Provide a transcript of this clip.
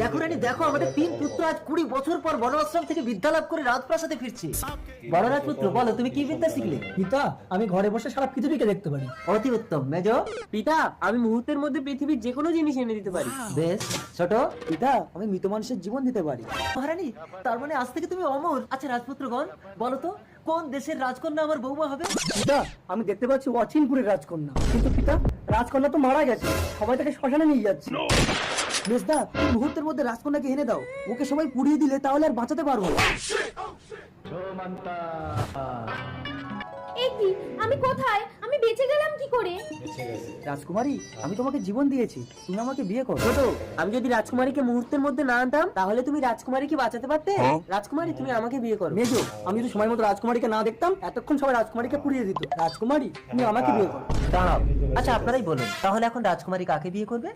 দেখো রানী দেখো, আমাদের 3 পুত্র আজ 20 বছর পর বনআশ্রম থেকে বিদ্যা লাভ করে রাজপ্রাসাদে ফিরছে। বড় রাজপুত্র বলো, তুমি কি বিদ্যা শিখলে? পিতা, আমি ঘরে বসে সারা পৃথিবীকে দেখতে পারি। অতি উত্তম। মেজ? পিতা, আমি মুহূর্তের মধ্যে পৃথিবীর যে কোনো জিনিস এনে দিতে পারি। বেশ। ছোট? পিতা, আমি মৃত মানুষের জীবন দিতে পারি। মহারানী, তার মানে আজ থেকে তুমি অমর। আচ্ছা রাজপুত্রগণ, বলো তো কোন দেশের রাজকন্যা আমার বৌমা হবে? পিতা, আমি দেখতে পাচ্ছি অচিনপুরের রাজকন্যা। কিন্তু পিতা, রাজকন্যা তো মারা গেছে, সবাই তাকে শ্মশানে নিয়ে যাচ্ছে। মেজদা, এই মুহূর্তের মধ্যে রাজকন্যাকে এনে দাও। ওকে সবাই পুড়িয়ে দিলে তাহলে আর বাঁচাতে পারবো না। এ কি, আমি কোথায়? আমি বেঁচে গেলাম কি করে? রাজকুমারী, আমি তোমাকে জীবন দিয়েছি, তুমি আমাকে বিয়ে করো। ছোট, আমি যদি রাজকুমারীকে মুহূর্তের মধ্যে না আনতাম তাহলে তুমি রাজকুমারীকে বাঁচাতে পারতে। রাজকুমারী, তুমি আমাকে বিয়ে করো। মেজো, আমি যদি সময় মতো রাজকুমারীকে না দেখতাম, এতক্ষণ সবাই রাজকুমারীকে পুড়িয়ে দিত। রাজকুমারী, তুমি আমাকে বিয়ে করো। দাঁড়াও। আচ্ছা আপনারাই বলুন, তাহলে এখন রাজকুমারী কাকে বিয়ে করবে?